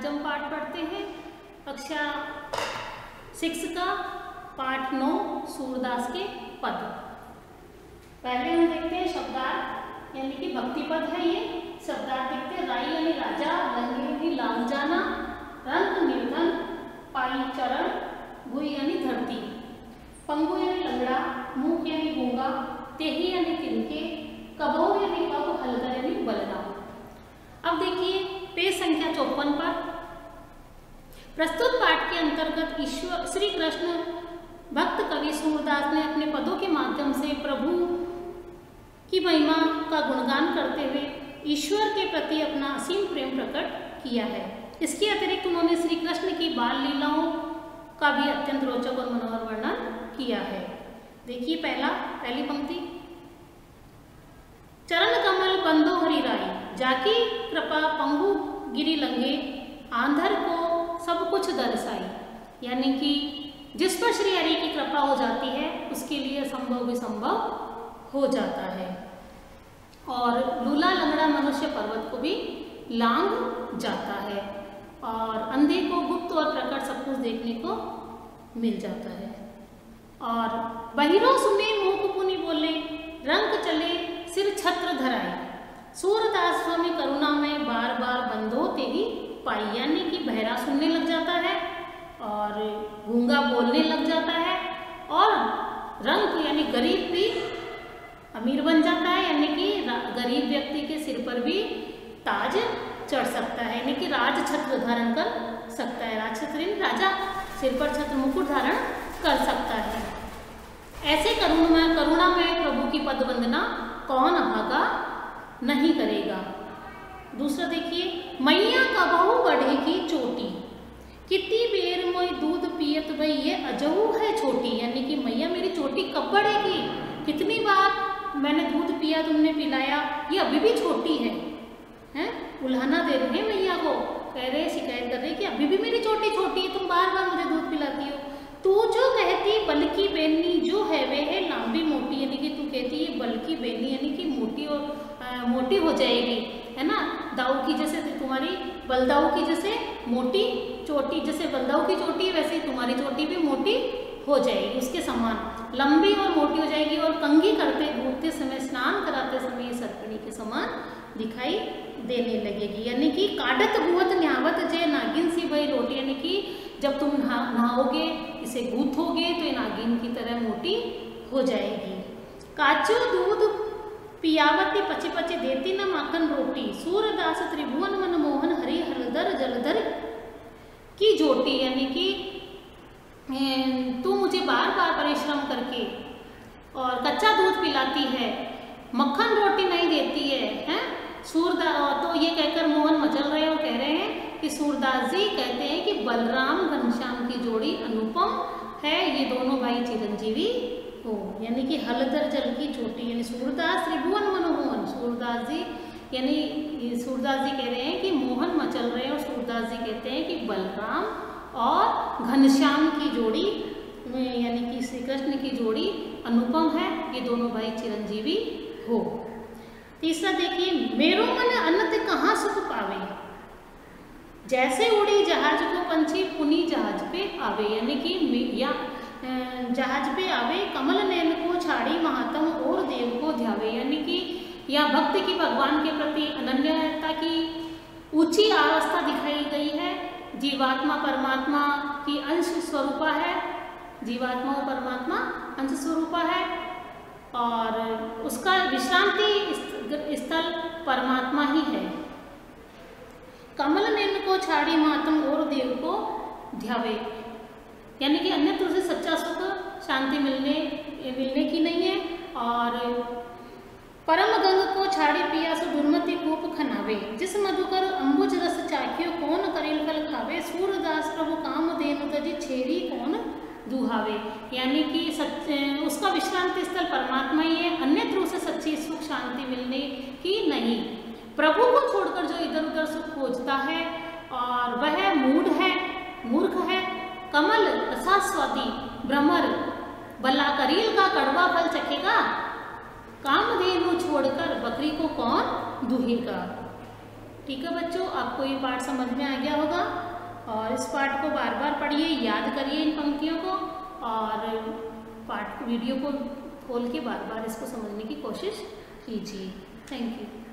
आज हम पाठ पढ़ते हैं कक्षा 6 का पाठ 9 सूरदास के पद। पहले हम देखते हैं शब्दार्थ यानी कि भक्ति पद है ये। शब्दार्थ देखते हैं। राई यानी राजा, लंगे यानी लांग जाना, रंग निर्धन, पाई चरण, भुई यानी धरती, पंगु यानी लंगड़ा, मुख यानी गूंगा, तेही यानी तिनके, कबो यानी कब, हलगर यानी बलदा। अब देखिए पेज संख्या 54 पर प्रस्तुत पाठ के अंतर्गत ईश्वर श्री कृष्ण भक्त कवि सूरदास ने अपने पदों के माध्यम से प्रभु की महिमा का गुणगान करते हुए ईश्वर के प्रति अपना असीम प्रेम प्रकट किया है। इसके अतिरिक्त उन्होंने श्री कृष्ण की बाल लीलाओं का भी अत्यंत रोचक और मनोहर वर्णन किया है। देखिए पहली पंक्ति। चरण कमल बंदो हरि राई, जाकी कृपा पंगु गिरी लंगे, आंधर को सब कुछ दर्शाई। यानी कि जिस पर श्री हरि की कृपा हो जाती है उसके लिए संभव भी संभव हो जाता है, और लूला लंगड़ा मनुष्य पर्वत को भी लांग जाता है, और अंधे को गुप्त और प्रकट सब कुछ देखने को मिल जाता है। और बहिरो सुने मुख पुनि बोले, रंग चले सिर छत्र धराई, सूरदास स्वामी करुणा में बार बार बंदो तेरी पाई। यानी कि बहरा सुनने लग जाता है और गूंगा बोलने लग जाता है, और रंग यानी गरीब भी अमीर बन जाता है, यानी कि गरीब व्यक्ति के सिर पर भी ताज चढ़ सकता है, यानी कि राज छत्र धारण कर सकता है। राज छत्र यानी राजा सिर पर छत्र मुकुट धारण कर सकता है। ऐसे करुणा में प्रभु की पद वंदना कौन भागा नहीं करेगा। दूसरा देखिए। मैया कबहू बढ़ेगी चोटी, कितनी बेर मोई दूध पियत भई ये अजहू है छोटी। यानी कि मैया मेरी चोटी कब बढ़ेगी, कितनी बार मैंने दूध पिया तुमने पिलाया, ये अभी भी छोटी है। हैं उल्हाना दे रहे हैं मैया को, कह रहे शिकायत कर रहे कि अभी भी मेरी चोटी छोटी है, तुम बार बार मुझे दूध पिलाती हो। तू जो कहती बल्कि बेनी जो है वे है लांबी मोटी, यानी कि तू कहती है बल्कि बेनी यानी कि मोटी और मोटी हो जाएगी, है ना। दाऊ की जैसे तुम्हारी बलदाऊ की जैसे मोटी चोटी, जैसे बलदाऊ की चोटी है वैसे ही तुम्हारी चोटी भी मोटी हो जाएगी, उसके समान लंबी और मोटी हो जाएगी, और कंघी करते घूमते समय स्नान कराते समय सर्पिणी के समान दिखाई देने लगेगी। यानी कि काडत गुवत न्यावत जे नागिन सी भई रोटी, यानी कि जब तुम नहाओगे इसे गूथोगे तो ये नागिन की तरह मोटी हो जाएगी। काचो दूध पियावती पचे पचे देती न माखन रोटी, सूरदास त्रिभुवन मनमोहन हरि हलदर जलधर की जोटी। यानी कि तू मुझे बार बार परिश्रम करके और कच्चा दूध पिलाती है, मक्खन रोटी नहीं देती है, हैं सूरदास। तो ये कहकर मोहन मचल रहे हो, कह रहे हैं कि सूरदास जी कहते हैं कि बलराम घनश्याम की जोड़ी अनुपम है, ये दोनों भाई चिरंजीवी हो। यानी कि हलदर जल की चोटी, यानी सूरदास त्रिभुवन मनमोहन, सूरदास जी यानी सूरदास जी कह रहे हैं कि मोहन मचल रहे हैं, और सूरदास जी कहते हैं कि बलराम और घनश्याम की जोड़ी यानी कि श्री कृष्ण की जोड़ी अनुपम है, ये दोनों भाई चिरंजीवी हो। तीसरा देखिए। मेरो मन अनंत कहाँ सुख पावे, जैसे उड़ी जहाज को पंछी पुनी जहाज पे आवे। यानी कि जहाज पे आवे, कमल नयन को छाड़ी महात्म और देव को ध्यावे। यानी कि यह भक्त की भगवान के प्रति अनन्यता की ऊंची अवस्था दिखाई गई है। जीवात्मा परमात्मा की अंश स्वरूपा है, जीवात्मा और परमात्मा अंश स्वरूपा है, और उसका विश्रांति स्थल परमात्मा ही है। कमल नयन को छाड़ी महात्म और देव को ध्यावे, यानी कि अन्यत्र से सच्चा सुख शांति मिलने की नहीं है। और परम गंग को छाड़ी पिया सो दुर्मति कूप खनावे, जिस मधुकर अंबुज रस चाख्यो कौन करेल फल खावे, सूरदास प्रभु काम देनु तजी छेड़ी कौन दुहावे। यानी कि उसका विश्रांति स्थल परमात्मा ही है, अन्यत्र से सच्ची सुख शांति मिलने की नहीं। प्रभु को छोड़कर जो इधर उधर सुख खोजता है और वह मूढ़ है, मूर्ख है। कमल रसास्वादी भ्रमर भला करील का कड़वा फल चखेगा, कामधेनु छोड़कर बकरी को कौन दुहेगा। ठीक है बच्चों, आपको ये पाठ समझ में आ गया होगा। इस पाठ को बार बार पढ़िए, याद करिए इन पंक्तियों को और वीडियो को खोल के बार बार इसको समझने की कोशिश कीजिए। Thank you.